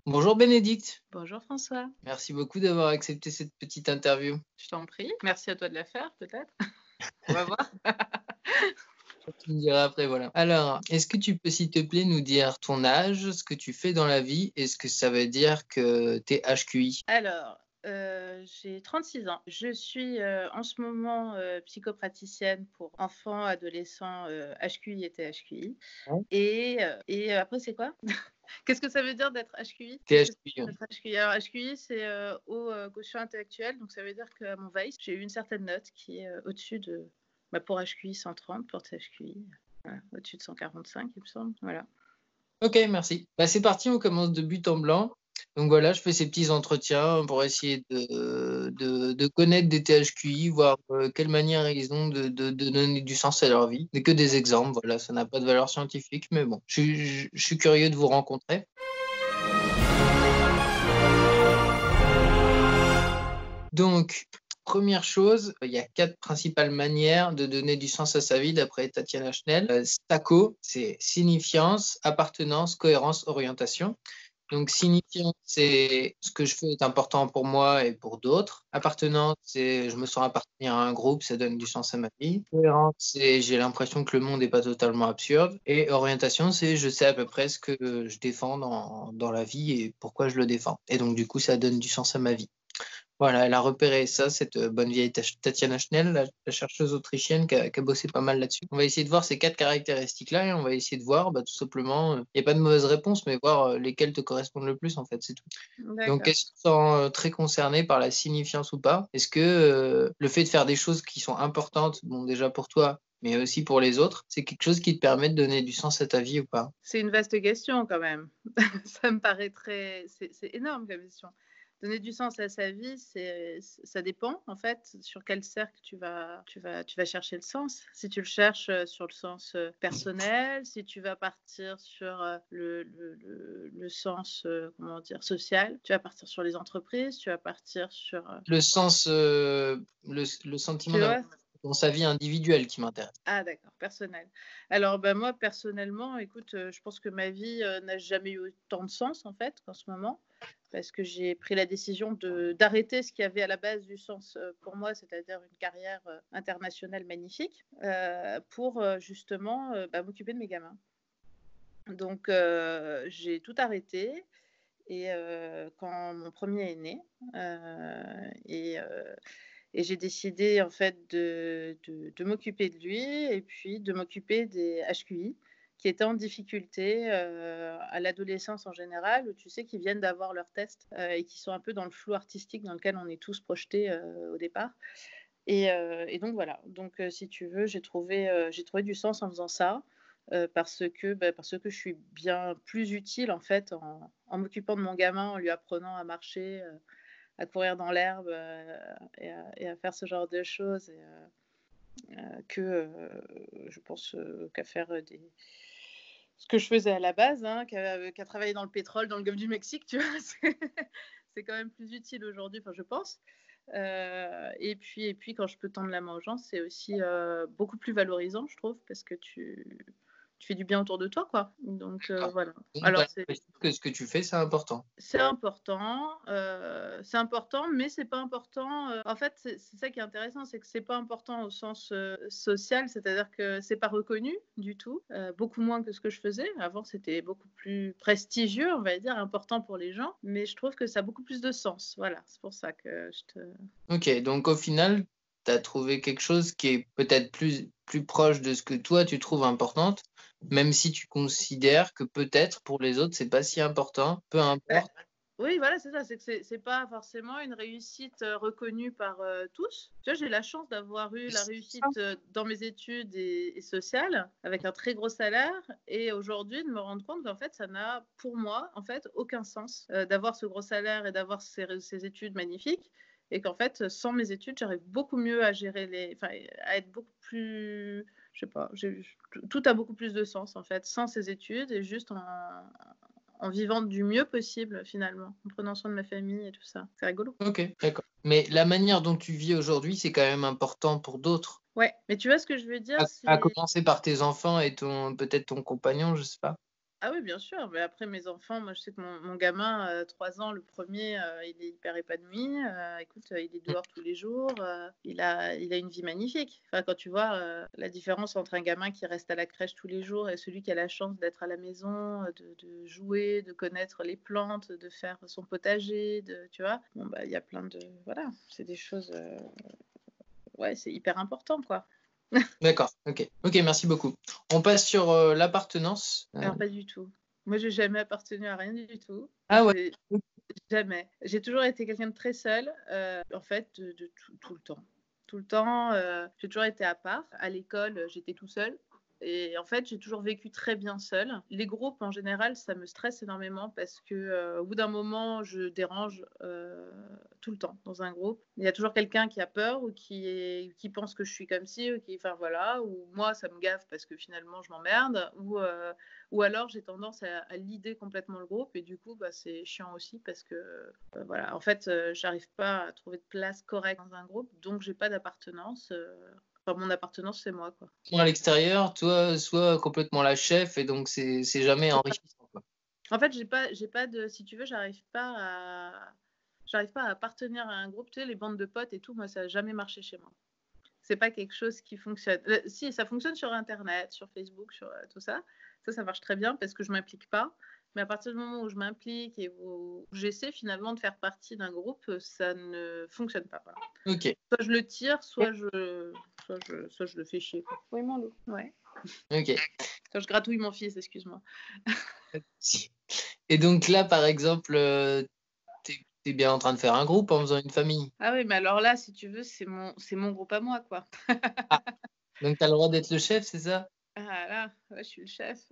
Bonjour Bénédicte, Bonjour François, merci beaucoup d'avoir accepté cette petite interview. je t'en prie. Merci à toi de la faire, peut-être. On va voir. Tu me diras après, voilà. Alors, est-ce que tu peux, s'il te plaît, nous dire ton âge, ce que tu fais dans la vie et ce que ça veut dire que tu es HQI? Alors, j'ai 36 ans. Je suis, en ce moment, psychopraticienne pour enfants, adolescents, HQI et THQI Ouais. et après c'est quoi? Qu'est-ce que ça veut dire d'être HQI? Tu Qu'est-ce que HQI, hein. c'est d'être HQI? Alors HQI, c'est, haut, quotient intellectuel, donc ça veut dire qu'à mon VAIS, j'ai eu une certaine note qui est, au-dessus de pour HQI 130, pour THQI, voilà, au-dessus de 145, il me semble, voilà. Ok, merci. Bah, c'est parti, on commence de but en blanc. Donc voilà, je fais ces petits entretiens pour essayer de connaître des THQI, voir quelle manière ils ont de donner du sens à leur vie. Ce n'est que des exemples, voilà, ça n'a pas de valeur scientifique, mais bon, je suis curieux de vous rencontrer. Donc, première chose, il y a 4 principales manières de donner du sens à sa vie d'après Tatiana Schnell. STACO, c'est signifiance, appartenance, cohérence, orientation. Donc, signifiance, c'est ce que je fais est important pour moi et pour d'autres. Appartenance, c'est je me sens appartenir à un groupe, ça donne du sens à ma vie. Cohérence, c'est j'ai l'impression que le monde n'est pas totalement absurde. Et orientation, c'est je sais à peu près ce que je défends dans la vie et pourquoi je le défends. Et donc, du coup, ça donne du sens à ma vie. Voilà, elle a repéré ça, cette bonne vieille Tatiana Schnell, la chercheuse autrichienne qui a bossé pas mal là-dessus. On va essayer de voir ces 4 caractéristiques-là et on va essayer de voir, bah, tout simplement, il n'y a pas de mauvaise réponse, mais voir lesquelles te correspondent le plus, en fait, c'est tout. Donc, D'accord. est-ce que tu te sens très concerné par la signifiance ou pas? Est-ce que le fait de faire des choses qui sont importantes, bon, déjà pour toi, mais aussi pour les autres, c'est quelque chose qui te permet de donner du sens à ta vie ou pas? C'est une vaste question quand même. Ça me paraît très c'est énorme comme question. Donner du sens à sa vie, ça dépend en fait sur quel cercle tu vas chercher le sens. Si tu le cherches, sur le sens, personnel, si tu vas partir sur, le sens, comment dire? Social, tu vas partir sur les entreprises, tu vas partir sur, Le sens, le sentiment tu d'avoir vois? dans sa vie individuelle qui m'intéresse. Ah d'accord, personnel. Alors, bah, moi personnellement, écoute, je pense que ma vie, n'a jamais eu autant de sens en fait qu'en ce moment. Parce que j'ai pris la décision de d'arrêter ce qui avait à la base du sens, pour moi, c'est-à-dire une carrière, internationale magnifique, pour, justement, m'occuper de mes gamins. Donc, j'ai tout arrêté et quand mon premier est né, et j'ai décidé en fait de m'occuper de lui et puis de m'occuper des HQI qui étaient en difficulté, à l'adolescence en général, où tu sais qu'ils viennent d'avoir leur test, et qui sont un peu dans le flou artistique dans lequel on est tous projetés, au départ et donc voilà. Donc si tu veux, j'ai trouvé du sens en faisant ça, parce que je suis bien plus utile en fait en m'occupant de mon gamin, en lui apprenant à marcher, à courir dans l'herbe, et à faire ce genre de choses que, je pense, qu'à faire, des ce que je faisais à la base, hein, qu'à travailler dans le pétrole, dans le golfe du Mexique, tu vois? C'est quand même plus utile aujourd'hui, enfin je pense. Et puis quand je peux tendre la main aux gens, c'est aussi, beaucoup plus valorisant, je trouve, parce que tu fais du bien autour de toi, quoi. Donc D'accord. voilà. Donc tu as Alors l'impression que ce que tu fais, c'est important? c'est important, mais c'est pas important, en fait, c'est ça qui est intéressant, c'est que c'est pas important au sens, social, c'est-à-dire que c'est pas reconnu du tout, beaucoup moins que ce que je faisais. Avant, c'était beaucoup plus prestigieux, on va dire, important pour les gens, mais je trouve que ça a beaucoup plus de sens. Voilà, c'est pour ça que je te OK, donc au final, tu as trouvé quelque chose qui est peut-être plus proche de ce que toi tu trouves importante, même si tu considères que peut-être pour les autres, c'est pas si important, peu bah, importe. oui, voilà, c'est ça, c'est que c'est pas forcément une réussite, reconnue par, tous. Tu vois, j'ai la chance d'avoir eu la réussite, dans mes études et sociales, avec un très gros salaire et aujourd'hui de me rendre compte qu'en fait, ça n'a pour moi, en fait, aucun sens, d'avoir ce gros salaire et d'avoir ces études magnifiques et qu'en fait, sans mes études, j'arrive beaucoup mieux à gérer à être beaucoup plus je sais pas, j'ai tout a beaucoup plus de sens, en fait, sans ces études et juste en vivant du mieux possible finalement, en prenant soin de ma famille et tout ça. C'est rigolo. OK, d'accord. Mais la manière dont tu vis aujourd'hui, c'est quand même important pour d'autres. Ouais, mais tu vois ce que je veux dire? À C'est commencer par tes enfants et ton peut-être ton compagnon, je sais pas? Ah oui, bien sûr. Mais après, mes enfants, moi, je sais que mon gamin, 3 ans, le premier, il est hyper épanoui. Écoute, il est dehors tous les jours. Il a une vie magnifique. Enfin, quand tu vois la différence entre un gamin qui reste à la crèche tous les jours et celui qui a la chance d'être à la maison, de jouer, de connaître les plantes, de faire son potager, tu vois. Bon, bah, il y a plein de... Voilà, c'est des choses... Ouais, c'est hyper important, quoi. D'accord, ok. Ok, merci beaucoup. On passe sur l'appartenance. Alors, pas du tout. Moi, j'ai jamais appartenu à rien du tout. Ah ouais. Jamais. J'ai toujours été quelqu'un de très seul, en fait, de tout le temps. Tout le temps, j'ai toujours été à part. À l'école, j'étais tout seul. Et en fait, j'ai toujours vécu très bien seule. Les groupes, en général, ça me stresse énormément parce que au bout d'un moment, je dérange tout le temps dans un groupe. Il y a toujours quelqu'un qui a peur ou qui pense que je suis comme ci, enfin voilà, ou moi, ça me gaffe parce que finalement, je m'emmerde, ou alors j'ai tendance à leader complètement le groupe et du coup, bah, c'est chiant aussi parce que voilà, en fait, j'arrive pas à trouver de place correcte dans un groupe, donc j'ai pas d'appartenance. Enfin, mon appartenance, c'est moi, quoi. À l'extérieur, toi, soit complètement la chef, et donc c'est jamais enrichissant, quoi. En fait, j'ai pas de, si tu veux, j'arrive pas à appartenir à un groupe. Tu sais, les bandes de potes et tout, moi, ça n'a jamais marché chez moi. C'est pas quelque chose qui fonctionne. Si, ça fonctionne sur Internet, sur Facebook, sur tout ça. Ça marche très bien parce que je m'implique pas. Mais à partir du moment où je m'implique et où j'essaie finalement de faire partie d'un groupe, ça ne fonctionne pas. Voilà. Ok. Soit je le tire, soit je le fais chier, quoi. Oui, mon loup. Ouais. Ok. Soit je gratouille mon fils, excuse-moi. Et donc là, par exemple, t'es bien en train de faire un groupe en faisant une famille. Ah oui, mais alors là, si tu veux, c'est mon groupe à moi, quoi. Ah, donc tu as le droit d'être le chef, c'est ça? Ah là, ouais, je suis le chef.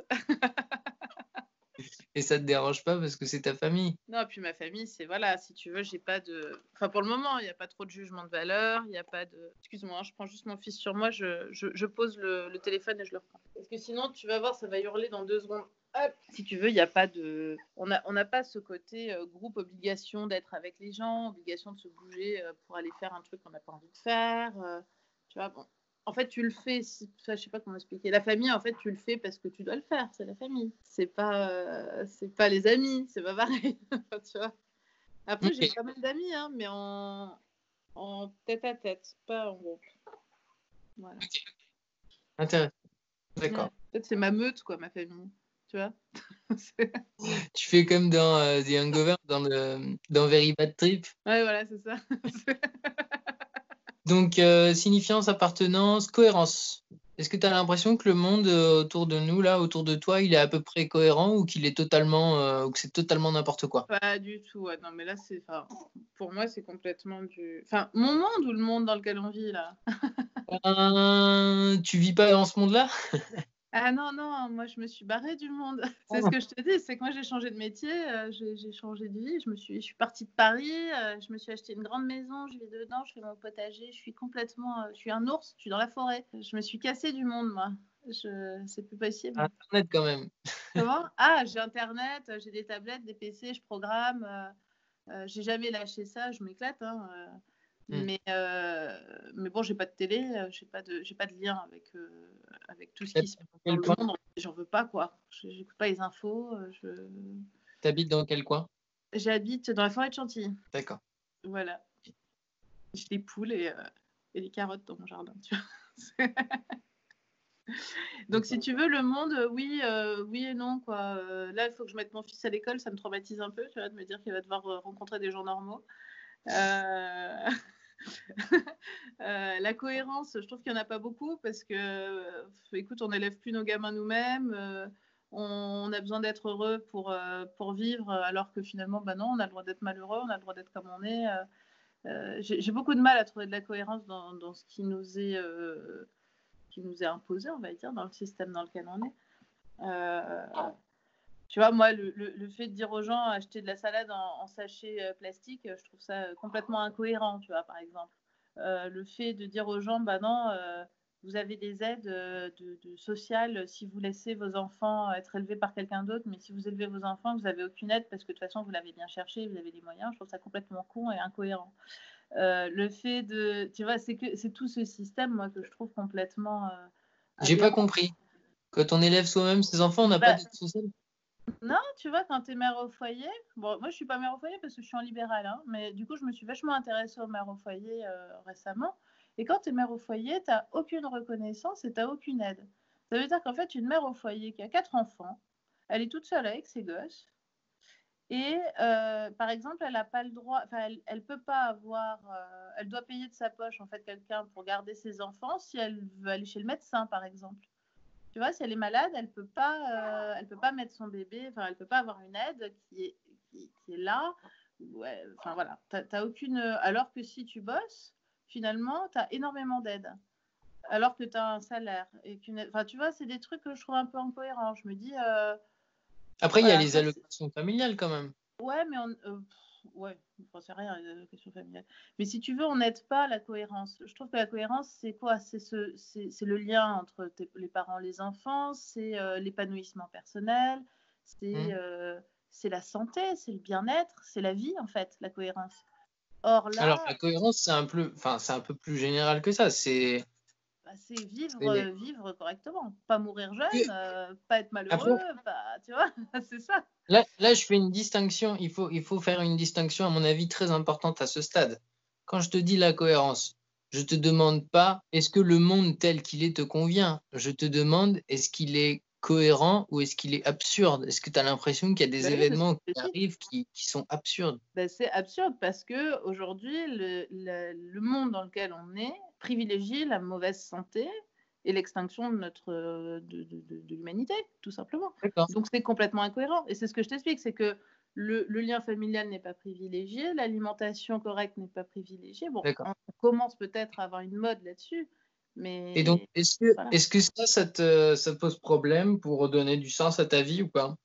Et ça te dérange pas parce que c'est ta famille? Non, puis ma famille, c'est voilà, si tu veux, j'ai pas de. Enfin, pour le moment, il n'y a pas trop de jugement de valeur, il n'y a pas de. Excuse-moi, hein, je prends juste mon fils sur moi, je pose le téléphone et je le reprends. Parce que sinon, tu vas voir, ça va hurler dans 2 secondes. Hop. Si tu veux, il n'y a pas de. On n'a pas ce côté groupe, obligation d'être avec les gens, obligation de se bouger pour aller faire un truc qu'on n'a pas envie de faire. Tu vois, bon. En fait, tu le fais, je sais pas comment expliquer. La famille, en fait, tu le fais parce que tu dois le faire. C'est la famille. C'est pas les amis. C'est pas pareil. Tu vois. Après, j'ai pas mal d'amis, hein, mais en tête à tête, pas en groupe. Voilà. Intéressant. D'accord. Ouais. Peut-être c'est ma meute, quoi, ma famille. Tu vois. Tu fais comme dans The Hangover, dans Very Bad Trip. Ouais, voilà, c'est ça. Donc, signifiance, appartenance, cohérence. Est-ce que tu as l'impression que le monde autour de nous, là, autour de toi, il est à peu près cohérent ou qu'il est totalement, ou que c'est totalement n'importe quoi? Pas du tout. Ouais. Non, mais là, pour moi, c'est complètement Enfin, mon monde ou le monde dans lequel on vit, là? Tu vis pas dans ce monde-là? Ah non, non, moi je me suis barrée du monde. C'est ce que je te dis, c'est que moi j'ai changé de métier, j'ai changé de vie, je suis partie de Paris, je me suis acheté une grande maison, je vis dedans, je fais mon potager, je suis complètement, je suis un ours, je suis dans la forêt. Je me suis cassée du monde, moi. C'est plus possible. Internet quand même. Comment? Ah, j'ai Internet, j'ai des tablettes, des PC, je programme. J'ai jamais lâché ça, je m'éclate. Hein, mais bon, j'ai pas de télé, j'ai pas de lien avec tout ce qui se passe dans le monde. J'en veux pas, quoi. J'écoute pas les infos. T'habites dans quel coin? J'habite dans la forêt de Chantilly. D'accord. Voilà. J'ai des poules et des carottes dans mon jardin. Tu vois. Donc, si tu veux, le monde, oui et non, quoi. Là, il faut que je mette mon fils à l'école, ça me traumatise un peu, tu vois, de me dire qu'il va devoir rencontrer des gens normaux. La cohérence, je trouve qu'il n'y en a pas beaucoup parce que, écoute, on n'élève plus nos gamins nous-mêmes, on a besoin d'être heureux pour vivre, alors que finalement, bah non, on a le droit d'être malheureux, on a le droit d'être comme on est. J'ai beaucoup de mal à trouver de la cohérence dans ce qui nous est imposé, on va dire, dans le système dans lequel on est. Tu vois, moi, le fait de dire aux gens acheter de la salade en sachet plastique, je trouve ça complètement incohérent, tu vois, par exemple. Le fait de dire aux gens, bah non, vous avez des aides sociales si vous laissez vos enfants être élevés par quelqu'un d'autre, mais si vous élevez vos enfants, vous n'avez aucune aide parce que de toute façon, vous l'avez bien cherché, vous avez les moyens. Je trouve ça complètement con et incohérent. Le fait de... Tu vois, c'est tout ce système, moi, que je trouve complètement... J'ai pas compris. Quand on élève soi-même ses enfants, on n'a pas d'aide sociale? Non, tu vois, quand tu es mère au foyer, bon, moi je suis pas mère au foyer parce que je suis en libéral, hein, mais du coup, je me suis vachement intéressée aux mères au foyer récemment. Et quand tu es mère au foyer, tu n'as aucune reconnaissance et tu n'as aucune aide. Ça veut dire qu'en fait, une mère au foyer qui a 4 enfants, elle est toute seule avec ses gosses. Et par exemple, elle n'a pas le droit, enfin, elle peut pas avoir, elle doit payer de sa poche en fait quelqu'un pour garder ses enfants si elle veut aller chez le médecin, par exemple. Tu vois, si elle est malade, elle peut pas mettre son bébé, enfin, elle peut pas avoir une aide qui est là. Ouais, enfin voilà, t'as aucune. Alors que si tu bosses, finalement, tu as énormément d'aide. Alors que tu as un salaire et qu'une. Enfin, tu vois, c'est des trucs que je trouve un peu incohérents. Je me dis, Après, il y a voilà, les allocations familiales quand même. ouais, mais ouais, j'en sais rien, les allocations familiales. Mais si tu veux, on n'aide pas la cohérence. Je trouve que la cohérence, c'est quoi? C'est le lien entre les parents et les enfants, c'est l'épanouissement personnel, c'est Hmm. c'est la santé, c'est le bien-être, c'est la vie, en fait, la cohérence. Or Alors, là, la cohérence, c'est un peu plus général que ça. bah, c'est c'est- vivre correctement, pas mourir Oui, jeune, pas être après, malheureux, pas, tu vois, c'est ça. là, je fais une distinction. Il faut faire une distinction, à mon avis, très importante à ce stade. Quand je te dis la cohérence, je te demande pas est-ce que le monde tel qu'il est te convient. Je te demande est-ce qu'il est cohérent ou est-ce qu'il est absurde? Est-ce que tu as l'impression qu'il y a Bah des oui, c'est ce que événements je qui te dis. arrivent qui sont absurdes? Ben, c'est absurde parce que aujourd'hui, le monde dans lequel on est privilégie la mauvaise santé et l'extinction de de l'humanité, tout simplement. D'accord, Donc c'est complètement incohérent. Et c'est ce que je t'explique, c'est que le lien familial n'est pas privilégié, l'alimentation correcte n'est pas privilégiée. Bon, d'accord. on commence peut-être à avoir une mode là-dessus, Et donc, mais voilà. est-ce que ça te pose problème pour redonner du sens à ta vie ou pas?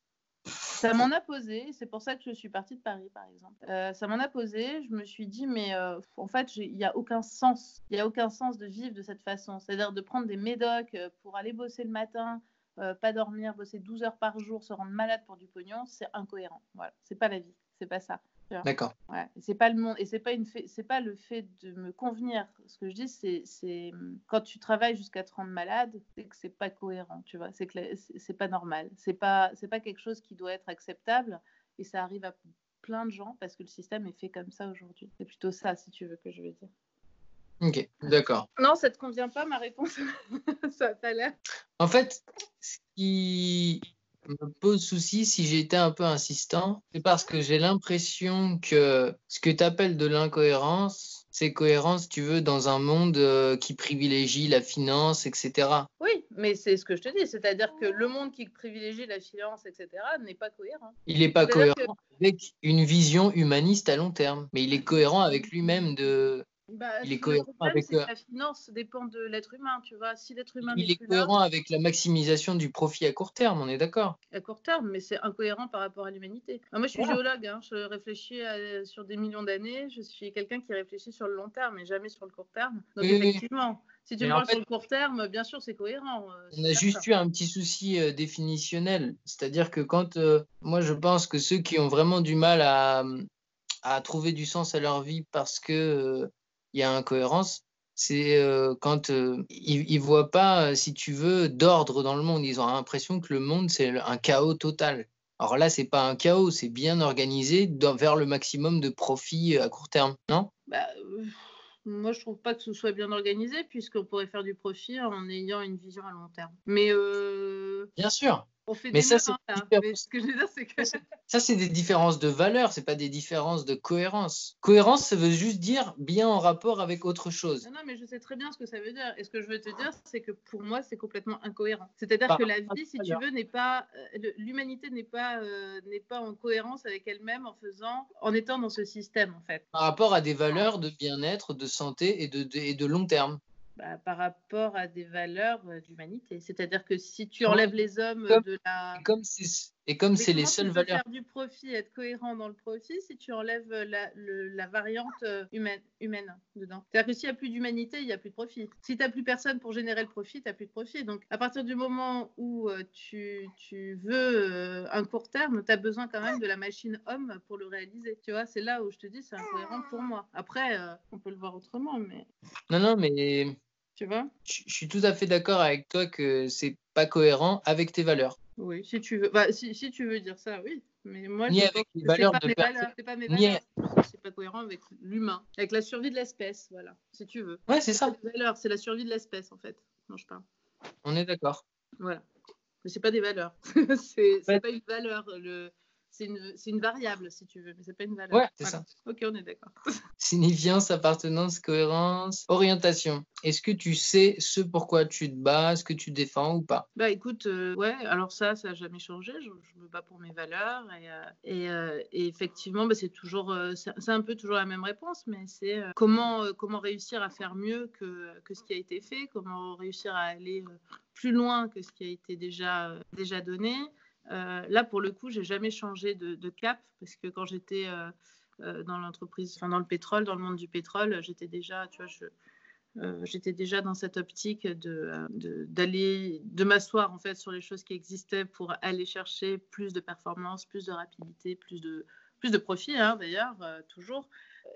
Ça m'en a posé, c'est pour ça que je suis partie de Paris, par exemple. Ça m'en a posé, je me suis dit, mais en fait, il n'y a aucun sens. Il n'y a aucun sens de vivre de cette façon. C'est-à-dire de prendre des médocs pour aller bosser le matin, pas dormir, bosser 12 heures par jour, se rendre malade pour du pognon, c'est incohérent. Voilà, c'est pas la vie, c'est pas ça. Tu vois. D'accord. Ouais. C'est pas le monde et c'est pas le fait de me convenir. Ce que je dis, c'est quand tu travailles jusqu'à te rendre malade, c'est que c'est pas cohérent, tu vois. C'est que c'est pas normal. C'est pas quelque chose qui doit être acceptable et ça arrive à plein de gens parce que le système est fait comme ça aujourd'hui. C'est plutôt ça, si tu veux, que je veux dire. Ok, d'accord. Non, ça te convient pas ma réponse. Ça a pas l'air. En fait, ce qui me pose souci, si j'ai été un peu insistant, c'est parce que j'ai l'impression que ce que tu appelles de l'incohérence, c'est cohérence, tu veux, dans un monde qui privilégie la finance, etc. Oui, mais c'est ce que je te dis, c'est-à-dire que le monde qui privilégie la finance, etc., n'est pas cohérent. Il n'est pas C'est-à-dire que cohérent avec une vision humaniste à long terme, mais il est cohérent avec lui-même bah, il est le cohérent problème, avec c'est que la finance dépend de l'être humain, tu vois. Si l'être humain n'est il est plus là, cohérent avec la maximisation du profit à court terme, on est d'accord? à court terme, mais c'est incohérent par rapport à l'humanité. Moi, je suis Voilà. géologue, hein, je réfléchis sur des millions d'années, je suis quelqu'un qui réfléchit sur le long terme et jamais sur le court terme. Donc, Oui, oui, oui. effectivement, si tu me Mais en parles sur fait, le court terme, bien sûr, c'est cohérent, on c'est a certain. juste eu un petit souci définitionnel. C'est-à-dire que quand moi je pense que ceux qui ont vraiment du mal à trouver du sens à leur vie parce que il y a incohérence, c'est quand ils voient pas, si tu veux, d'ordre dans le monde. Ils ont l'impression que le monde c'est un chaos total. Alors là, c'est pas un chaos, c'est bien organisé vers le maximum de profit à court terme, non? Bah, moi, je trouve pas que ce soit bien organisé, puisqu'on pourrait faire du profit en ayant une vision à long terme. Mais Bien sûr. on fait Mais des ça, nœuds, c'est hein, des là. Mais différences. ce que je veux dire, c'est que Ça, c'est des différences de valeur, c'est pas des différences de cohérence. Cohérence, ça veut juste dire bien en rapport avec autre chose. non, non, mais je sais très bien ce que ça veut dire. Et ce que je veux te dire, c'est que pour moi, c'est complètement incohérent. C'est-à-dire Par que la rapport à vie, si ta tu valeur. veux, n'est pas, l'humanité n'est pas en cohérence avec elle-même en étant dans ce système, en fait. Par rapport à des valeurs de bien-être, de santé et de long terme. Bah, par rapport à des valeurs d'humanité. C'est-à-dire que si tu Comment- enlèves les hommes Comme, de la. et comme Mais c'est les comment tu seules peux valeurs. faire du profit, être cohérent dans le profit si tu enlèves la variante humaine dedans? C'est-à-dire que s'il n'y a plus d'humanité, il n'y a plus de profit. Si tu n'as plus personne pour générer le profit, tu n'as plus de profit. Donc à partir du moment où tu veux un court terme, tu as besoin quand même de la machine homme pour le réaliser. Tu vois, c'est là où je te dis c'est incohérent pour moi. Après, on peut le voir autrement, mais Non, non, mais tu vois. je suis tout à fait d'accord avec toi que c'est pas cohérent avec tes valeurs. Oui, si tu veux. Bah, si tu veux dire ça, oui. Mais moi, Ni je avec pense les que c'est valeurs pas de mes personne, valeurs. C'est pas mes ni... valeurs. C'est pas cohérent avec l'humain, avec la survie de l'espèce, voilà, si tu veux. Ouais, c'est C'est pas ça, des valeurs, c'est la survie de l'espèce, en fait, dont je parle. on est d'accord. Voilà. Mais c'est pas des valeurs. C'est pas une valeur. C'est une variable, si tu veux, mais c'est pas une valeur. Ouais, c'est Voilà. ça. Ok, on est d'accord. Signifiance, appartenance, cohérence, orientation. Est-ce que tu sais ce pourquoi tu te bats, ce que tu défends ou pas? Bah écoute, ouais, alors ça n'a jamais changé. Je me bats pour mes valeurs et effectivement, bah, c'est toujours, c'est un peu toujours la même réponse, mais c'est comment réussir à faire mieux que ce qui a été fait, comment réussir à aller plus loin que ce qui a été déjà donné. Là, pour le coup, j'ai jamais changé de cap parce que quand j'étais dans l'entreprise, enfin dans le pétrole, dans le monde du pétrole, j'étais déjà, tu vois, j'étais déjà dans cette optique de m'asseoir en fait sur les choses qui existaient pour aller chercher plus de performance, plus de rapidité, plus de profit hein, d'ailleurs, toujours.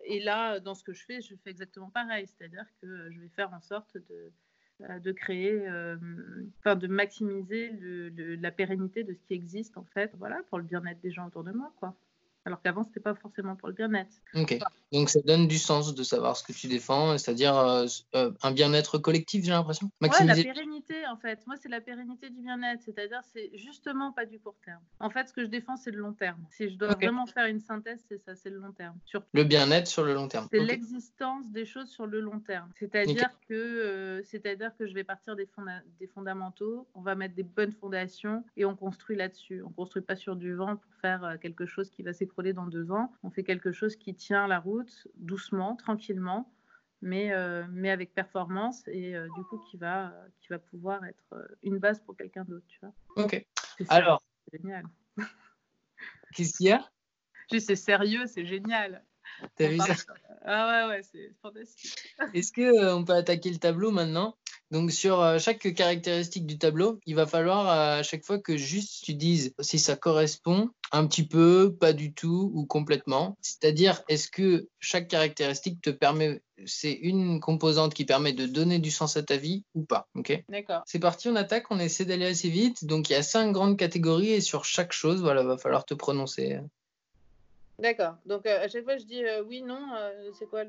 Et là, dans ce que je fais exactement pareil, c'est-à-dire que je vais faire en sorte de créer, de maximiser la pérennité de ce qui existe en fait, voilà, pour le bien-être des gens autour de moi, quoi. Alors qu'avant, c'était pas forcément pour le bien-être. Ok. Donc ça donne du sens de savoir ce que tu défends, c'est-à-dire un bien-être collectif, j'ai l'impression. Ouais, la Maximiser. pérennité, en fait. Moi, c'est la pérennité du bien-être. C'est-à-dire, c'est justement pas du court terme. En fait, ce que je défends, c'est le long terme. Si je dois Ok. vraiment faire une synthèse, c'est ça, c'est le long terme. Le bien-être sur le long terme. C'est Ok. l'existence des choses sur le long terme. Nickel. C'est-à-dire que je vais partir des fondamentaux, on va mettre des bonnes fondations et on construit là-dessus. On construit pas sur du vent pour faire quelque chose qui va s'écrouler dans 2 ans. On fait quelque chose qui tient la route, doucement, tranquillement, mais avec performance et du coup qui va pouvoir être une base pour quelqu'un d'autre, tu vois. Ok. C'est sérieux, Alors, c'est génial. qu'est-ce qu'il y a? Juste, c'est sérieux, c'est génial. T'as On vu ça? parle... Ah ouais, c'est fantastique. Est-ce que on peut attaquer le tableau maintenant? Donc sur chaque caractéristique du tableau, il va falloir à chaque fois que juste tu dises si ça correspond un petit peu, pas du tout ou complètement. C'est-à-dire, est-ce que chaque caractéristique te permet, c'est une composante qui permet de donner du sens à ta vie ou pas? Ok? D'accord. C'est parti, on attaque, on essaie d'aller assez vite. Donc il y a 5 grandes catégories et sur chaque chose, voilà, va falloir te prononcer. D'accord. Donc à chaque fois je dis oui, non, c'est quoi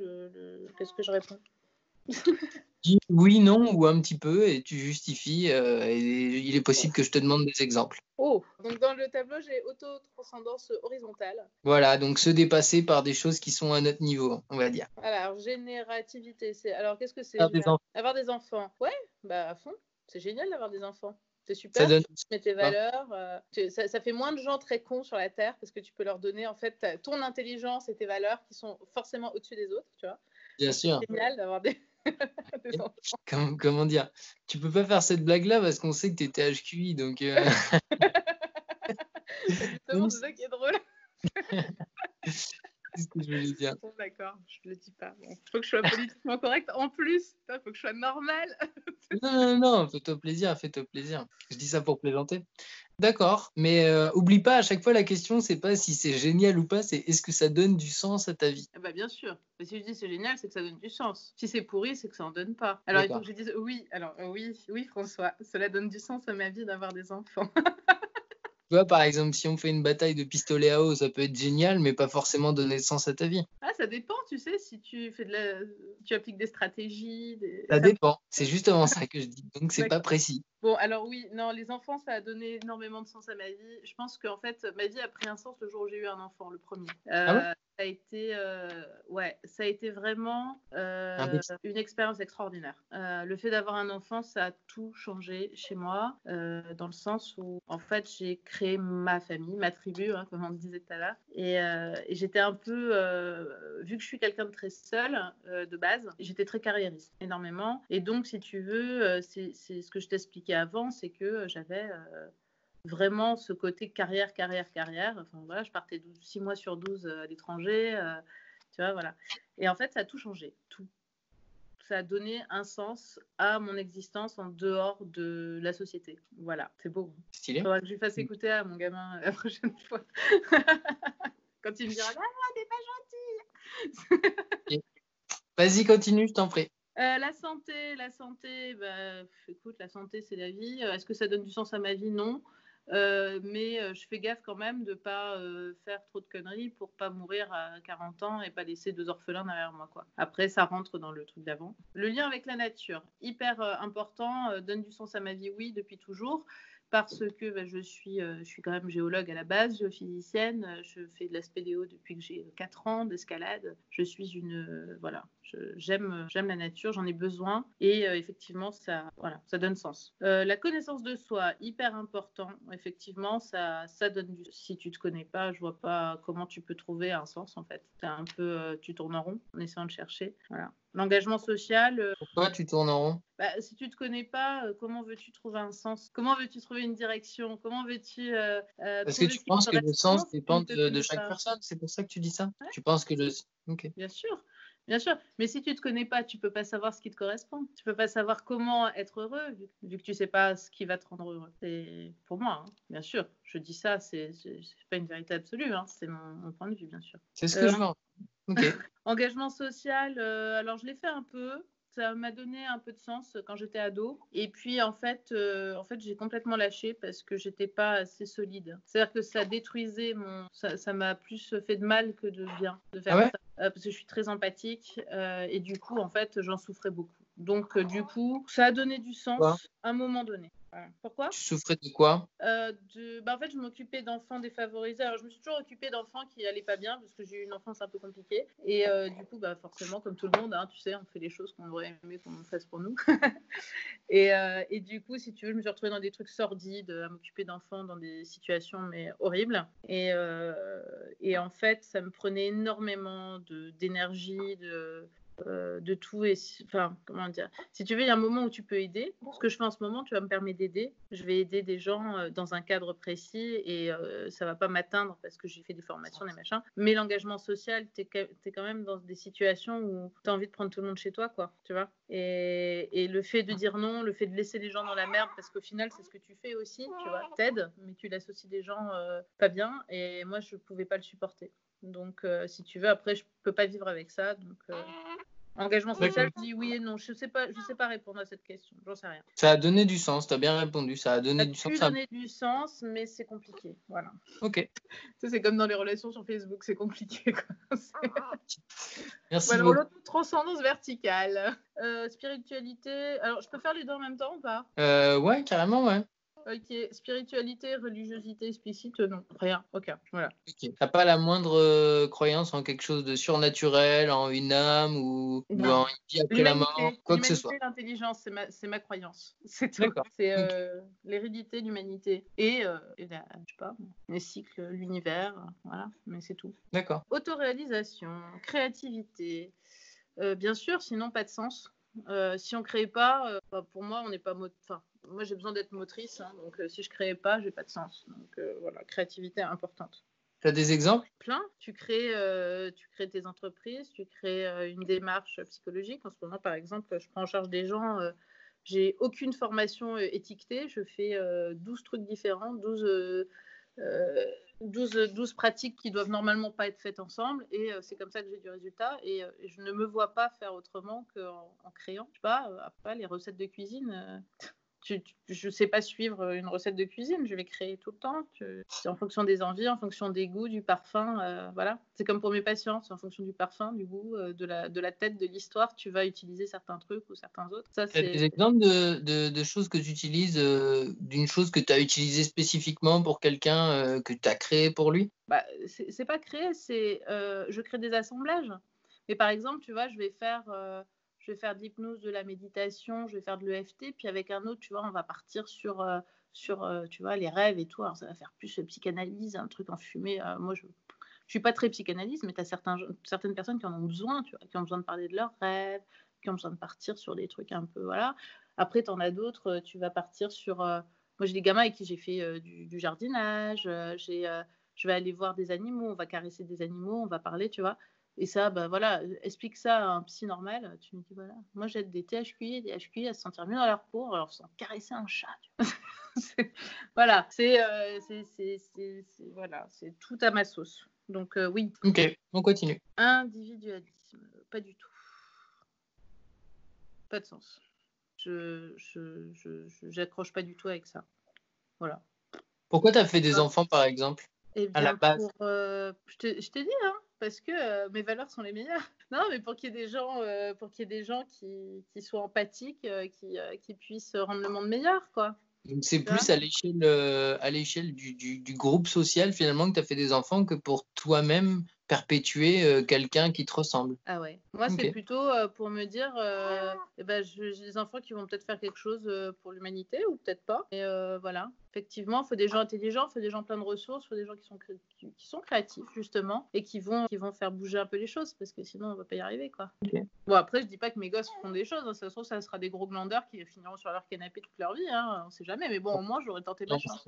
qu'est-ce que je réponds? Dis oui, non ou un petit peu et tu justifies et il est possible que je te demande des exemples. Oh, donc dans le tableau, j'ai auto-transcendance horizontale. Voilà, donc se dépasser par des choses qui sont à notre niveau, on va dire. Voilà, alors générativité, alors qu'est-ce que c'est Faire des enfants, Avoir des enfants. Ouais, bah à fond. C'est génial d'avoir des enfants. C'est ça super, donne tu mets tes quoi? valeurs. Ça fait moins de gens très cons sur la Terre parce que tu peux leur donner en fait ton intelligence et tes valeurs qui sont forcément au-dessus des autres, tu vois. Bien Donc c'est sûr. génial d'avoir des enfants. Comment dire? Tu peux pas faire cette blague-là parce qu'on sait que tu étais HQI, donc Justement, c'est ça qui est drôle. c'est ce que je voulais dire. Bon, d'accord, je le dis pas. Bon, faut que je sois politiquement correcte. En plus, il faut que je sois normale. Non, fais-toi plaisir, fais-toi plaisir. Je dis ça pour plaisanter. D'accord, mais oublie pas, à chaque fois, la question, c'est pas si c'est génial ou pas, c'est est-ce que ça donne du sens à ta vie? Ah bah bien sûr. Mais si je dis c'est génial, c'est que ça donne du sens. Si c'est pourri, c'est que ça en donne pas. Alors il faut D'accord. que je dise oui. Alors oui François, cela donne du sens à ma vie d'avoir des enfants. Tu vois, par exemple, si on fait une bataille de pistolet à eau, ça peut être génial, mais pas forcément donner de sens à ta vie. Ah, ça dépend, tu sais, si tu appliques des stratégies, Ça dépend. C'est justement ça que je dis. Donc, c'est pas D'accord. précis. Bon, alors oui, non, les enfants, ça a donné énormément de sens à ma vie. Je pense qu'en fait, ma vie a pris un sens le jour où j'ai eu un enfant, le premier. Ah ouais? Ça a été vraiment Un défi. une expérience extraordinaire. Le fait d'avoir un enfant, ça a tout changé chez moi, dans le sens où, en fait, j'ai créé ma famille, ma tribu, hein, comme on disait tout à l'heure. Et j'étais un peu, vu que je suis quelqu'un de très seul de base, j'étais très carriériste, énormément. Et donc, si tu veux, c'est ce que je t'expliquais avant, c'est que j'avais vraiment ce côté carrière. Enfin, voilà, je partais 6 mois sur 12 à l'étranger, tu vois, voilà. Et en fait, ça a tout changé, tout. Ça a donné un sens à mon existence en dehors de la société. Voilà, c'est beau. Stylé. Il faudra que je lui fasse écouter à mon gamin la prochaine fois. Quand il me dira « Ah, t'es pas gentil !» Et vas-y, continue, je t'en prie. La santé, écoute, la santé, c'est la vie. Est-ce que ça donne du sens à ma vie? Non. mais je fais gaffe quand même de ne pas faire trop de conneries pour pas mourir à 40 ans et pas laisser 2 orphelins derrière moi, quoi. Après, ça rentre dans le truc d'avant. Le lien avec la nature, hyper important, donne du sens à ma vie, oui, depuis toujours. Parce que je suis quand même géologue à la base, géophysicienne, je fais de la spéléo depuis que j'ai 4 ans, d'escalade. Je suis j'aime la nature, j'en ai besoin et effectivement, ça donne sens. La connaissance de soi, hyper important. Effectivement, ça donne du... Si tu te connais pas, je vois pas comment tu peux trouver un sens en fait. Tu tournes en rond en essayant de chercher. Voilà. L'engagement social. Pourquoi tu tournes en rond? Si tu te connais pas, comment veux-tu trouver un sens? Comment veux-tu trouver une direction? Comment veux-tu Parce que trouver tu ce qui te penses que le correspond sens si tu dépend ne te de connais chaque pas? personne, c'est pour ça que tu dis ça? Ouais. Tu penses que le... Ok. Bien sûr. Bien sûr, mais si tu te connais pas, tu peux pas savoir ce qui te correspond. Tu peux pas savoir comment être heureux vu que tu sais pas ce qui va te rendre heureux. C'est pour moi, hein. Bien sûr. Je dis ça, c'est pas une vérité absolue, hein. C'est mon point de vue, bien sûr. C'est ce que je veux. Ok. Engagement social, alors je l'ai fait un peu. Ça m'a donné un peu de sens quand j'étais ado. Et puis, en fait, j'ai complètement lâché parce que j'étais pas assez solide. C'est-à-dire que ça détruisait ça m'a plus fait de mal que de bien de faire ça. Parce que je suis très empathique et du coup, en fait, j'en souffrais beaucoup. Donc, du coup, ça a donné du sens à un moment donné. Voilà. Pourquoi? Tu souffrais de quoi? En fait, je m'occupais d'enfants défavorisés. Alors, je me suis toujours occupée d'enfants qui allaient pas bien parce que j'ai eu une enfance un peu compliquée. Et du coup, forcément, comme tout le monde, hein, tu sais, on fait les choses qu'on aurait aimé qu'on fasse pour nous. et du coup, si tu veux, je me suis retrouvée dans des trucs sordides, à m'occuper d'enfants dans des situations mais horribles. Et en fait, ça me prenait énormément d'énergie, de tout. Et enfin, comment dire, si tu veux, il y a un moment où tu peux aider. Ce que je fais en ce moment, tu vas me permettre d'aider. Je vais aider des gens dans un cadre précis et ça va pas m'atteindre parce que j'ai fait des formations, des machins. Mais l'engagement social, t'es quand même dans des situations où tu as envie de prendre tout le monde chez toi, quoi, tu vois. Et le fait de dire non, le fait de laisser les gens dans la merde, parce qu'au final, c'est ce que tu fais aussi, tu vois, t'aides, mais tu laisses aussi des gens pas bien. Et moi, je pouvais pas le supporter. Donc, si tu veux, après, je peux pas vivre avec ça. Donc, engagement social, je dis oui et non. Je sais pas répondre à cette question. J'en sais rien. Ça a donné du sens, tu as bien répondu. Ça a donné du sens. Ça a donné du sens, mais c'est compliqué. Voilà. Ok. Ça, c'est comme dans les relations sur Facebook, c'est compliqué, quoi. Merci voilà, beaucoup. l'auto-transcendance verticale. Spiritualité. Alors, je peux faire les deux en même temps ou pas? Ouais, carrément, ouais. Ok, spiritualité, religiosité explicite, non, rien, ok, voilà. Okay. T'as pas la moindre croyance en quelque chose de surnaturel, en une âme ou en une vie après la mort, quoi que ce soit? L'humanité, l'intelligence, c'est ma croyance, c'est tout. D'accord. C'est l'hérédité, l'humanité et je sais pas, les cycles, l'univers, voilà, mais c'est tout. D'accord. Autoréalisation, créativité, bien sûr, sinon pas de sens. Si on crée pas, pour moi, on n'est pas enfin, moi j'ai besoin d'être motrice, hein, donc si je crée pas, j'ai pas de sens. Donc voilà, créativité importante. Tu as des exemples? Plein. Tu crées tes entreprises, tu crées une démarche psychologique. En ce moment, par exemple, je prends en charge des gens. J'ai aucune formation étiquetée. Je fais 12 trucs différents, 12 pratiques qui doivent normalement pas être faites ensemble. Et c'est comme ça que j'ai du résultat. Et je ne me vois pas faire autrement qu'en créant. Je sais pas, après, les recettes de cuisine. Je ne sais pas suivre une recette de cuisine, je vais créer tout le temps. C'est en fonction des envies, en fonction des goûts, du parfum. Voilà. C'est comme pour mes patients, c'est en fonction du parfum, du goût, de la tête, de l'histoire, tu vas utiliser certains trucs ou certains autres. Ça, Tu as des exemples de choses que tu utilises, d'une chose que tu as utilisée spécifiquement pour quelqu'un que tu as créé pour lui? C'est pas créer, je crée des assemblages. Mais par exemple, tu vois, je vais faire de l'hypnose, de la méditation, je vais faire de l'EFT, puis avec un autre, tu vois, on va partir sur tu vois, les rêves et tout. Alors, ça va faire plus psychanalyse, un truc en fumée. Moi, je suis pas très psychanalyste, mais tu as certaines personnes qui en ont besoin, tu vois, qui ont besoin de parler de leurs rêves, qui ont besoin de partir sur des trucs un peu, voilà. Après, tu en as d'autres, tu vas partir sur... moi, j'ai des gamins avec qui j'ai fait du jardinage, je vais aller voir des animaux, on va caresser des animaux, on va parler, tu vois. Et ça, voilà, explique ça à un psy normal. Tu me dis, voilà, moi j'aide des THQI et des HQI à se sentir mieux dans leur peau en leur faisant caresser un chat. Voilà, voilà, c'est tout à ma sauce. Donc oui. Ok, on continue. Individualisme, pas du tout. Pas de sens. J'accroche pas du tout avec ça. Voilà. Pourquoi tu as fait des enfants, par exemple, Eh à la bien, base? je t'ai dit, hein, parce que mes valeurs sont les meilleures. Non, mais pour qu'il y ait des gens, qui soient empathiques, qui puissent rendre le monde meilleur, quoi. Donc c'est Tu vois? plus à l'échelle du groupe social, finalement, que tu as fait des enfants que pour toi-même perpétuer, quelqu'un qui te ressemble? Ah ouais. Moi, c'est OK. plutôt pour me dire, eh ben, j'ai des enfants qui vont peut-être faire quelque chose pour l'humanité ou peut-être pas. Et voilà. Effectivement, il faut des gens intelligents, il faut des gens pleins de ressources, il faut des gens qui sont créatifs, justement, et qui vont faire bouger un peu les choses, parce que sinon, on va pas y arriver, quoi. OK. Bon, après, je dis pas que mes gosses font des choses, hein. Ça se trouve, ça sera des gros glandeurs qui finiront sur leur canapé toute leur vie, hein. On sait jamais. Mais bon, au moins, j'aurais tenté ma Non. chance.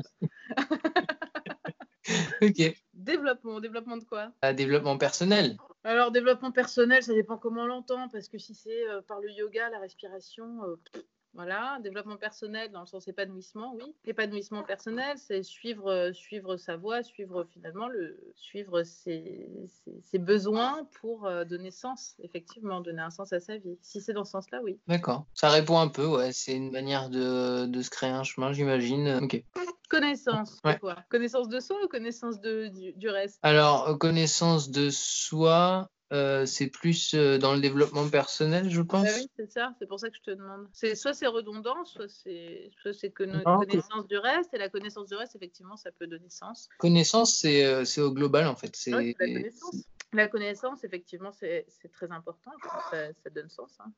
OK. Développement de quoi? Développement personnel. Alors, développement personnel, ça dépend comment on l'entend, parce que si c'est par le yoga, la respiration, voilà. Développement personnel, dans le sens épanouissement, oui. Épanouissement personnel, c'est suivre sa voie, suivre ses besoins pour donner sens, effectivement, donner un sens à sa vie. Si c'est dans ce sens-là, oui. D'accord. Ça répond un peu, ouais, c'est une manière de se créer un chemin, j'imagine. OK. Connaissance, c'est Ouais. quoi? Connaissance de soi ou connaissance du reste? Alors, connaissance de soi, c'est plus, dans le développement personnel, je Bah pense? oui, c'est ça, c'est pour ça que je te demande. Soit c'est redondant, soit c'est Non, connaissance du reste, et la connaissance du reste, effectivement, ça peut donner sens. connaissance, c'est au global, en fait. Ouais, c'est la connaissance. La connaissance, effectivement, c'est très important, ça donne sens, hein.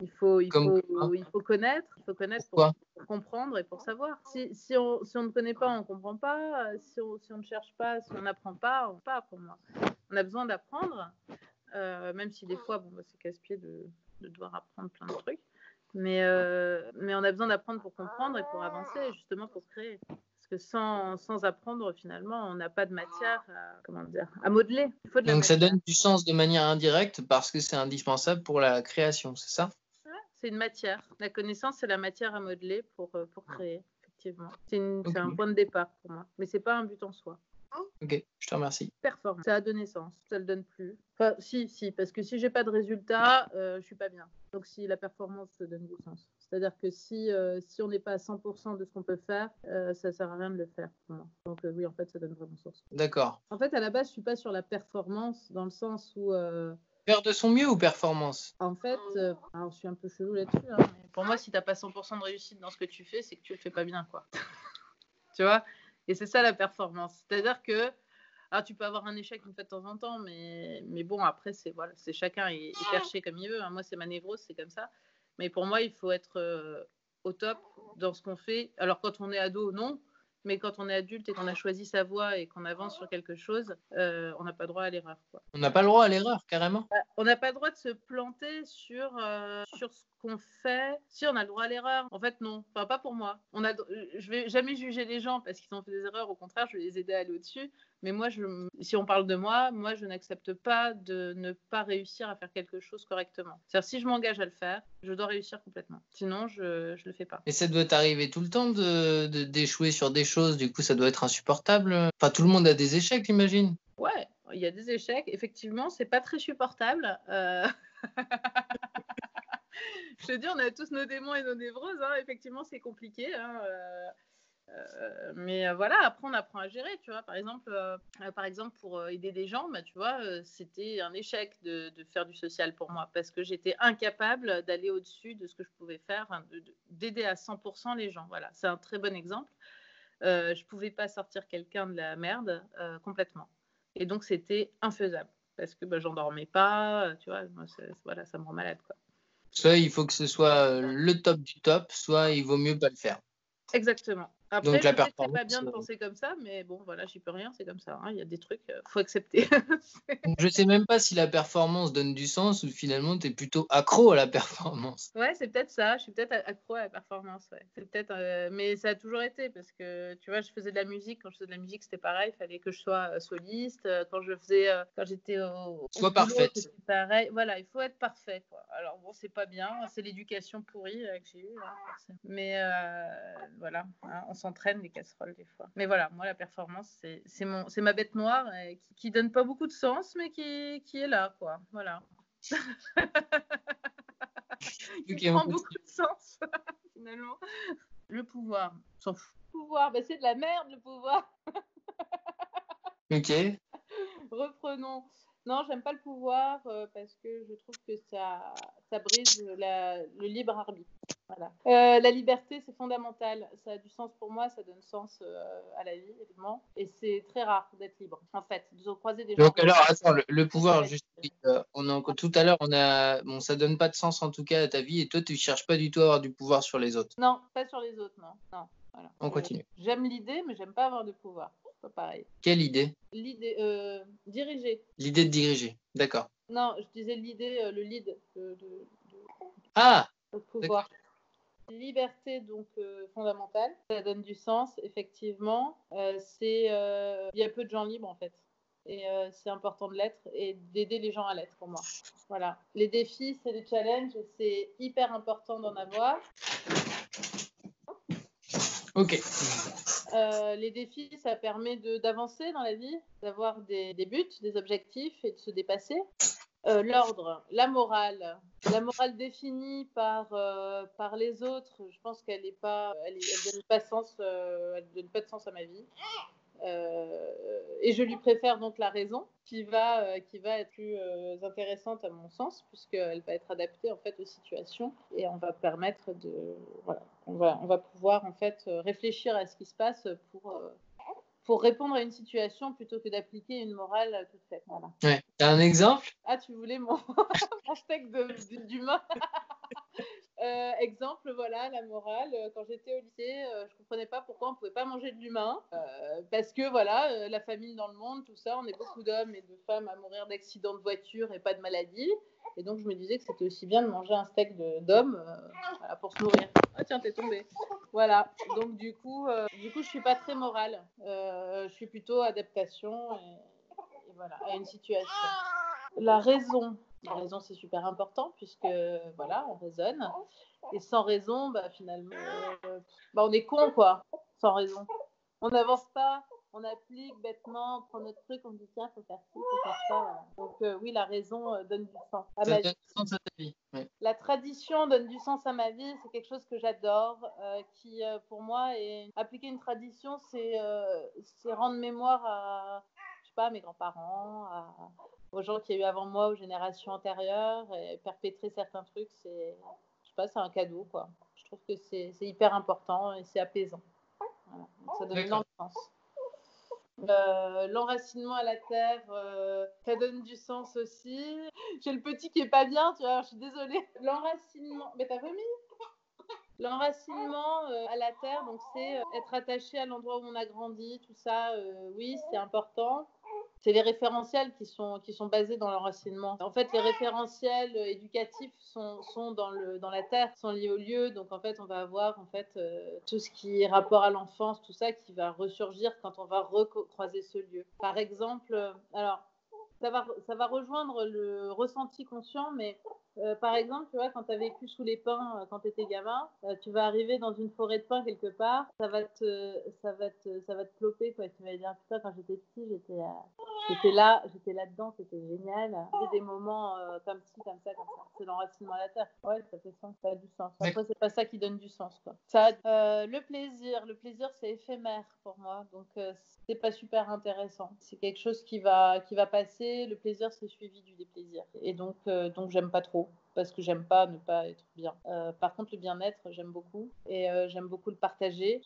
Il faut, il Comme faut, quoi? il faut connaître Pourquoi? pour comprendre et pour savoir. Si on ne connaît pas, on ne comprend pas. Si on ne cherche pas, si on n'apprend pas, on ne pas, pour moi. On a besoin d'apprendre, même si des fois, bon, bah, c'est casse-pied de devoir apprendre plein de trucs. Mais on a besoin d'apprendre pour comprendre et pour avancer, justement pour créer. Parce que sans apprendre, finalement, on n'a pas de matière à modeler. Il faut de la Donc ça matière. donne du sens de manière indirecte parce que c'est indispensable pour la création, c'est ça? Ouais, c'est une matière. La connaissance, c'est la matière à modeler pour créer, effectivement. OK, C'est un point de départ pour moi. Mais c'est pas un but en soi. OK, je te remercie. Performance. Ça a donné sens. Ça le donne plus. Enfin, si, parce que si j'ai pas de résultat, je suis pas bien. Donc si la performance se donne du sens. C'est-à-dire que si on n'est pas à 100% de ce qu'on peut faire, ça sert à rien de le faire pour moi. Donc oui, en fait, ça donne vraiment sens. D'accord. En fait, à la base, je suis pas sur la performance dans le sens où Faire de son mieux ou performance? en fait, alors je suis un peu chelou là-dessus, hein, mais pour moi, si t'as pas 100% de réussite dans ce que tu fais, c'est que tu le fais pas bien, quoi. Tu vois? Et c'est ça la performance. C'est-à-dire que alors, tu peux avoir un échec une fois de temps en temps, mais bon, après, voilà, chacun est perché comme il veut, hein. Moi, c'est ma névrose, c'est comme ça. Mais pour moi, il faut être au top dans ce qu'on fait. Alors, quand on est ado, non. Mais quand on est adulte et qu'on a choisi sa voie et qu'on avance sur quelque chose, on n'a pas droit à l'erreur, quoi. On n'a pas le droit à l'erreur, carrément? On n'a pas le droit de se planter sur ce qu'on fait. Si, on a le droit à l'erreur. En fait, non. Enfin, pas pour moi. Je vais jamais juger les gens parce qu'ils ont fait des erreurs. Au contraire, je vais les aider à aller au-dessus. Mais moi, si on parle de moi, je n'accepte pas de ne pas réussir à faire quelque chose correctement. C'est-à-dire, si je m'engage à le faire, je dois réussir complètement. Sinon, je le fais pas. Et ça doit t'arriver tout le temps d'échouer sur des choses, du coup, ça doit être insupportable. Enfin, tout le monde a des échecs, j'imagine? Ouais, il y a des échecs. Effectivement, c'est pas très supportable. Je te dis, on a tous nos démons et nos névroses, hein. Effectivement, c'est compliqué, hein. Mais voilà, après, on apprend à gérer, tu vois. Par exemple, pour aider des gens, bah, tu vois, c'était un échec de faire du social pour moi parce que j'étais incapable d'aller au-dessus de ce que je pouvais faire, hein, d'aider à 100% les gens. Voilà, c'est un très bon exemple. Je pouvais pas sortir quelqu'un de la merde complètement. Et donc, c'était infaisable parce que bah, j'en dormais pas, tu vois. Moi, voilà, ça me rend malade, quoi. Soit il faut que ce soit, le top du top, soit il vaut mieux pas le faire. Exactement. Après, Donc la je sais que c'est pas performance, bien de penser comme ça, mais bon, voilà, j'y peux rien, c'est comme ça, hein. Il y a des trucs, faut accepter. je sais même pas si la performance donne du sens ou finalement tu es plutôt accro à la performance. Ouais, c'est peut-être ça. Je suis peut-être accro à la performance, ouais. C'est peut-être, mais ça a toujours été parce que, tu vois, je faisais de la musique. Quand je faisais de la musique, c'était pareil. Il fallait que je sois soliste. Quand j'étais au Sois boulot, parfaite. c'était pareil. Voilà, il faut être parfait, quoi. Alors bon, c'est pas bien. C'est l'éducation pourrie que j'ai eue, hein, forcément. Mais voilà, hein, on s'entraîne les casseroles des fois. Mais voilà, moi, la performance, c'est ma bête noire qui donne pas beaucoup de sens, mais qui est là, quoi. Voilà. Qui OK, prend beaucoup de sens finalement. Le pouvoir, on s'en fout. Le pouvoir, c'est de la merde, le pouvoir. Ok. Reprenons. Non, j'aime pas le pouvoir parce que je trouve que ça brise le libre arbitre. Voilà. La liberté, c'est fondamental. Ça a du sens pour moi, ça donne sens à la vie, évidemment. Et c'est très rare d'être libre, en fait, de croiser des gens. Donc alors, attends, le pouvoir, juste, tout à l'heure, bon, ça donne pas de sens en tout cas à ta vie, et toi, tu cherches pas du tout à avoir du pouvoir sur les autres. Non, pas sur les autres, non. Voilà. On continue. J'aime l'idée, mais j'aime pas avoir de pouvoir. C'est pas pareil. Quelle idée? L'idée, diriger. L'idée de diriger, d'accord. Non, je disais l'idée, le lead. Ah, le pouvoir. Liberté, donc fondamentale, ça donne du sens, effectivement. Il y a peu de gens libres, en fait. Et c'est important de l'être et d'aider les gens à l'être, pour moi. Voilà. Les défis, c'est des challenges, c'est hyper important d'en avoir. Ok. Les défis, ça permet d'avancer dans la vie, d'avoir des buts, des objectifs et de se dépasser. L'ordre, la morale définie par les autres, je pense qu'elle n'est pas, elle donne pas de sens à ma vie. Et je lui préfère donc la raison, qui va être plus intéressante à mon sens, puisqu'elle va être adaptée en fait aux situations et on va permettre on va pouvoir en fait réfléchir à ce qui se passe pour répondre à une situation plutôt que d'appliquer une morale toute faite. Voilà. Ouais. T'as un exemple? Ah, tu voulais mon steak d'humain. Exemple, voilà, la morale. Quand j'étais au lycée, je comprenais pas pourquoi on pouvait pas manger de l'humain. Parce que voilà, la famine dans le monde, tout ça, on est beaucoup d'hommes et de femmes à mourir d'accidents de voiture et pas de maladie. Et donc je me disais que c'était aussi bien de manger un steak d'homme voilà, pour se nourrir. Ah tiens, t'es tombé. Voilà. Donc du coup, je suis pas très morale. Je suis plutôt adaptation et voilà, à une situation. La raison, c'est super important puisque voilà, on raisonne. Et sans raison, finalement, on est con quoi. Sans raison, on n'avance pas, on applique bêtement, on prend notre truc, on dit tiens, faut faire ci, faut faire ça. Voilà. Donc oui, la raison donne du sens à ma vie. Ça donne du sens à ta vie. Ouais. La tradition donne du sens à ma vie, c'est quelque chose que j'adore, qui pour moi appliquer une tradition, c'est rendre mémoire à, je sais pas, à mes grands-parents, aux gens qui y a eu avant moi, aux générations antérieures, et perpétrer certains trucs, c'est un cadeau quoi. Je trouve que c'est hyper important et c'est apaisant. Voilà. Donc, ça donne énormément de sens. L'enracinement à la terre, ça donne du sens aussi. J'ai le petit qui est pas bien, tu vois, je suis désolée. L'enracinement, mais t'as vomi? L'enracinement à la terre, donc c'est être attaché à l'endroit où on a grandi, tout ça, oui, c'est important. C'est les référentiels qui sont basés dans l'enracinement. En fait, les référentiels éducatifs sont dans la terre, sont liés au lieu. Donc, en fait, on va avoir tout ce qui est rapport à l'enfance, tout ça qui va ressurgir quand on va recroiser ce lieu. Par exemple, alors, ça va rejoindre le ressenti conscient, mais par exemple, tu vois, quand tu as vécu sous les pins quand tu étais gamin, tu vas arriver dans une forêt de pins quelque part, ça va te plopper, quoi. Tu vas dire, putain, quand j'étais petit, j'étais là-dedans, c'était génial. J'ai des moments comme ci, comme ça. C'est l'enracinement à la terre. Ouais, ça fait sens, ça a du sens. Après, c'est pas ça qui donne du sens, quoi. Le plaisir, c'est éphémère pour moi, donc c'est pas super intéressant. C'est quelque chose qui va passer. Le plaisir, c'est suivi du déplaisir. Et donc j'aime pas trop. Parce que j'aime pas ne pas être bien. Par contre, le bien-être, j'aime beaucoup. Et j'aime beaucoup le partager.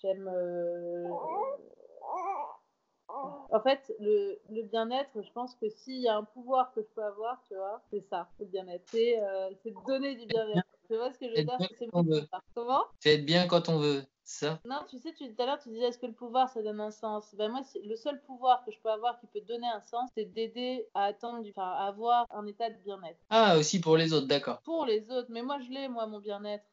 En fait, le bien-être, je pense que s'il y a un pouvoir que je peux avoir, tu vois, c'est ça, le bien-être. C'est de donner du bien-être. Tu vois ce que je veux dire? C'est mon pouvoir. Comment? C'est être bien quand on veut, ça? Non, tu sais, tout à l'heure, tu disais, est-ce que le pouvoir, ça donne un sens? Moi, le seul pouvoir que je peux avoir qui peut donner un sens, c'est d'aider à à avoir un état de bien-être. Ah, aussi pour les autres, d'accord. Pour les autres, mais moi, je l'ai, mon bien-être.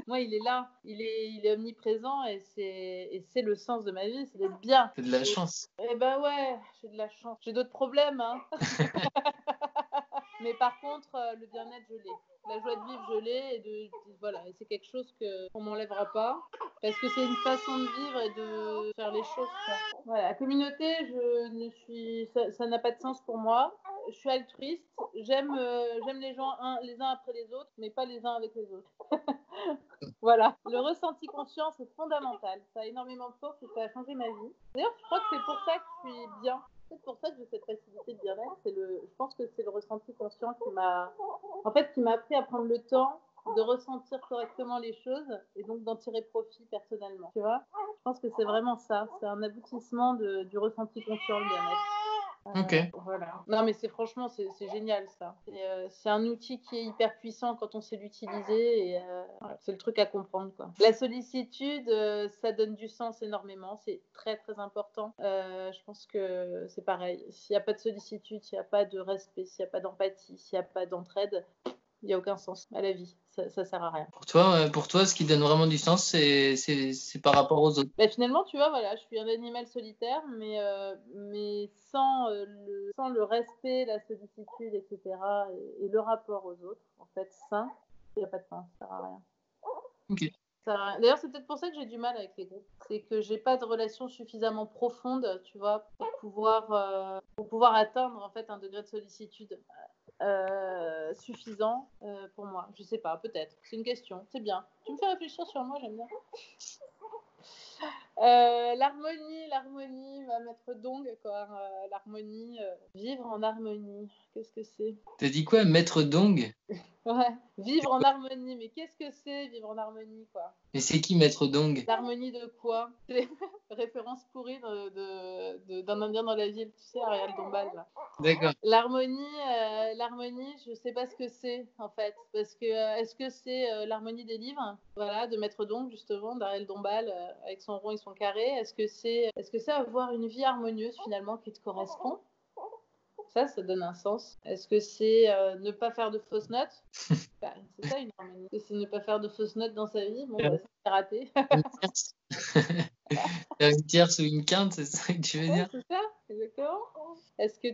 Moi, il est là, il est omniprésent et c'est le sens de ma vie, c'est d'être bien. C'est de la chance. Eh ben ouais, j'ai de la chance. J'ai d'autres problèmes, hein. Mais par contre, le bien-être, je l'ai. La joie de vivre, je l'ai. Voilà, et c'est quelque chose qu'on m'enlèvera pas. Parce que c'est une façon de vivre et de faire les choses. Quoi. Voilà, la communauté, ça n'a pas de sens pour moi. Je suis altruiste. J'aime les gens les uns après les autres, mais pas les uns avec les autres. Voilà. Le ressenti conscient, c'est fondamental. Ça a énormément de force et ça a changé ma vie. D'ailleurs, je crois que c'est pour ça que je suis bien. C'est pour ça que j'ai cette facilité de bien-être. Je pense que c'est le ressenti conscient qui m'a appris à prendre le temps de ressentir correctement les choses et donc d'en tirer profit personnellement. Tu vois, je pense que c'est vraiment ça. C'est un aboutissement du ressenti conscient, le bien-être. Ok. Voilà. Non, mais franchement, c'est génial ça. C'est un outil qui est hyper puissant quand on sait l'utiliser et voilà, c'est le truc à comprendre, quoi. La sollicitude, ça donne du sens énormément. C'est très très important. Je pense que c'est pareil. S'il n'y a pas de sollicitude, s'il n'y a pas de respect, s'il n'y a pas d'empathie, s'il n'y a pas d'entraide, il n'y a aucun sens à la vie. Ça sert à rien. Pour toi, ce qui donne vraiment du sens, c'est par rapport aux autres. Bah, finalement, tu vois, voilà, je suis un animal solitaire, mais sans le respect, la sollicitude, etc., et le rapport aux autres, en fait, sain, il n'y a pas de sens, ça sert à rien. Ok. D'ailleurs, c'est peut-être pour ça que j'ai du mal avec les groupes. C'est que j'ai pas de relation suffisamment profonde, tu vois, pour pouvoir atteindre en fait un degré de sollicitude suffisant pour moi. Je sais pas, peut-être. C'est une question. C'est bien. Tu me fais réfléchir sur moi, j'aime bien. L'harmonie, ma maître Dong, quoi. L'harmonie, vivre en harmonie. Qu'est-ce que c'est? T'as dit quoi, maître Dong? Ouais, vivre en harmonie. Mais qu'est-ce que c'est vivre en harmonie, quoi? Mais c'est qui maître Dong? L'harmonie de quoi? C'est référence pourrie d'un Indien dans la ville, tu sais, Ariel Dombal, là. D'accord. L'harmonie, je sais pas ce que c'est en fait, parce que est-ce que c'est l'harmonie des livres, voilà, de Maître Dong justement, d'Ariel Dombal, avec son rond et son carré. Est-ce que c'est avoir une vie harmonieuse finalement qui te correspond? Ça donne un sens. Est-ce que c'est ne pas faire de fausses notes? Bah, c'est ça une harmonie. C'est ne pas faire de fausses notes dans sa vie. Bon, bah, c'est raté. Une tierce. Faire une tierce ou une quinte, c'est ça que tu veux dire? C'est ça, exactement. Est-ce que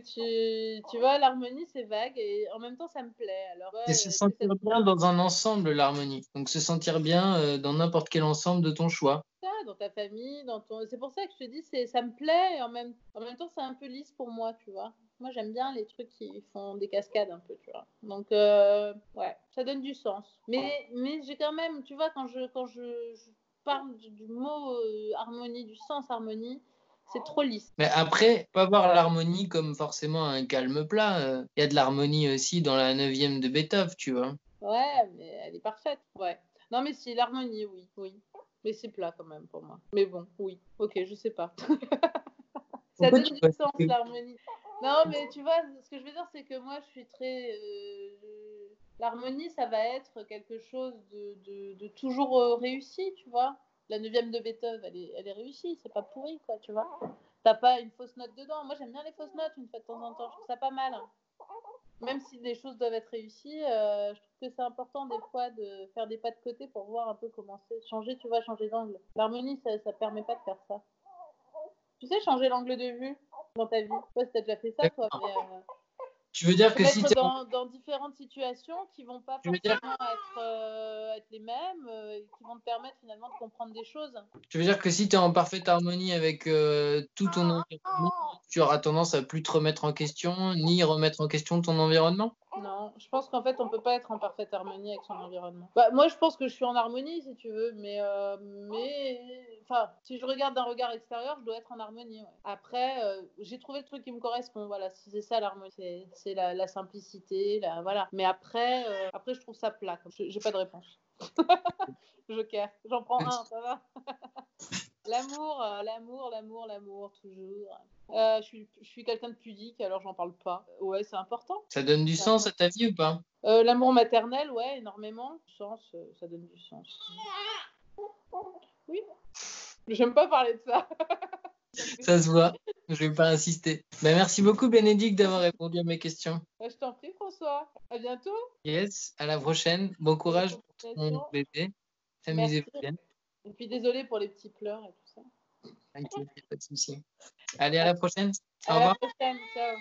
tu vois, l'harmonie, c'est vague et en même temps, ça me plaît. Alors, C'est se sentir bien dans un ensemble, l'harmonie. Donc se sentir bien dans n'importe quel ensemble de ton choix. ça, dans ta famille, c'est pour ça que je te dis, ça me plaît et en même temps, c'est un peu lisse pour moi, tu vois. Moi, j'aime bien les trucs qui font des cascades un peu, tu vois. Donc, ouais, ça donne du sens. Mais j'ai quand même, tu vois, quand je parle du mot harmonie, du sens harmonie, c'est trop lisse. Mais après, pas voir l'harmonie comme forcément un calme plat. Il y a de l'harmonie aussi dans la 9e de Beethoven, tu vois. Ouais, mais elle est parfaite. Ouais. Non, mais si, l'harmonie, oui, oui. Mais c'est plat quand même pour moi. Mais bon, oui. Ok, je sais pas. Ça Pourquoi donne tu du vois sens, l'harmonie. Non, mais tu vois, ce que je veux dire, c'est que moi, je suis très. L'harmonie, ça va être quelque chose de toujours réussi, tu vois. La 9e de Beethoven, elle est réussie, c'est pas pourri, quoi, tu vois. T'as pas une fausse note dedans. Moi, j'aime bien les fausses notes une fois de temps en temps. Je trouve ça pas mal. Même si les choses doivent être réussies, je trouve que c'est important des fois de faire des pas de côté pour voir un peu comment c'est. Changer, tu vois, changer d'angle. L'harmonie, ça permet pas de faire ça. Tu sais, changer l'angle de vue dans ta vie. Je sais pas si t'as déjà fait ça, toi, mais Tu veux dire te que si mettre t'es dans différentes situations qui vont pas tu veux dire, forcément être les mêmes et qui vont te permettre finalement de comprendre des choses. tu veux dire que si tu es en parfaite harmonie avec tout ton environnement, tu auras tendance à plus te remettre en question, ni remettre en question ton environnement? Non, je pense qu'en fait, on peut pas être en parfaite harmonie avec son environnement. Bah, moi, je pense que je suis en harmonie, si tu veux, enfin, si je regarde d'un regard extérieur, je dois être en harmonie. Ouais. Après, j'ai trouvé le truc qui me correspond. Voilà, c'est ça l'harmonie, c'est la simplicité, voilà. Mais après, je trouve ça plat. J'ai pas de réponse. Joker, j'en prends un, ça va. L'amour, toujours. Je suis quelqu'un de pudique, alors j'en parle pas. Ouais, c'est important. Ça donne du sens à ta vie ou pas? L'amour maternel, ouais, énormément. Sens, ça donne du sens. Oui. J'aime pas parler de ça. Ça se voit. Je vais pas insister. Ben, merci beaucoup, Bénédicte, d'avoir répondu à mes questions. Je t'en prie, François. À bientôt. Yes, à la prochaine. Bon courage pour ton bébé. Amusez-vous Merci. bien. Et puis désolée pour les petits pleurs et tout ça. T'inquiète, y a pas de souci. Allez, à la prochaine. Au À la revoir. prochaine. Ciao.